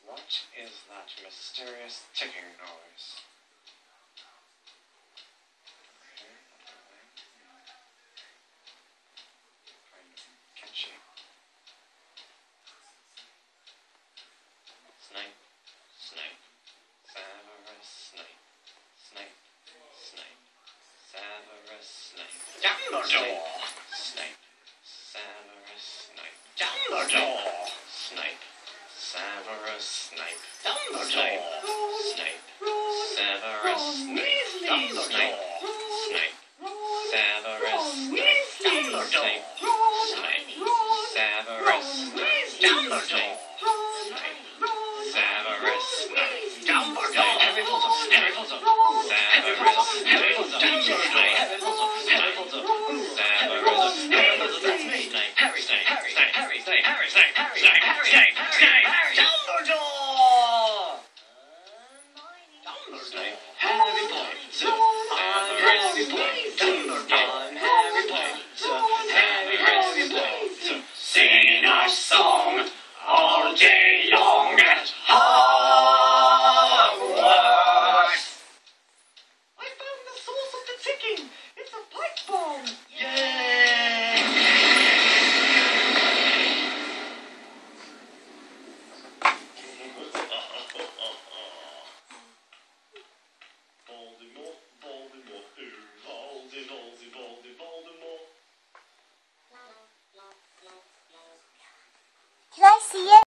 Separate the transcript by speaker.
Speaker 1: What is that mysterious ticking noise? Okay, kind of catchy. Snape, Snape, Severus Snape, Snape, Snape, Severus Snape,
Speaker 2: Dumbledore!
Speaker 1: Snape, Severus Snape,
Speaker 2: Dumbledore!
Speaker 1: Snape, Severus Snape,
Speaker 2: Dumbledore!
Speaker 1: Snape, Severus Snape, Snape, Snape, Severus Snape, Snape, Snape, Severus Snape,
Speaker 2: Dumbledore!
Speaker 1: Severus Snape,
Speaker 2: Dumbledore! Harry Potter! Harry Potter!
Speaker 1: Severus
Speaker 2: Harry Potter! Harry Potter! Harry Potter!
Speaker 1: Severus
Speaker 2: Harry Potter! That's me!
Speaker 1: Snape,
Speaker 2: Harry!
Speaker 1: Snape,
Speaker 2: Harry!
Speaker 1: Snape,
Speaker 2: Harry!
Speaker 1: Snape,
Speaker 2: Harry!
Speaker 1: Snape,
Speaker 2: Harry!
Speaker 1: Snape,
Speaker 2: Harry!
Speaker 1: Snape,
Speaker 2: Snape!
Speaker 1: Snape,
Speaker 2: Dumbledore!
Speaker 1: Snape,
Speaker 2: Harry Potter! I'm Harry Potter! I'm Harry Potter! Harry Potter! Singing a song all day long at Hogwarts! I found the source of the ticking! It's a pipe bomb! Yay! Voldemort, Voldemort, Voldemort.
Speaker 3: Can I see it?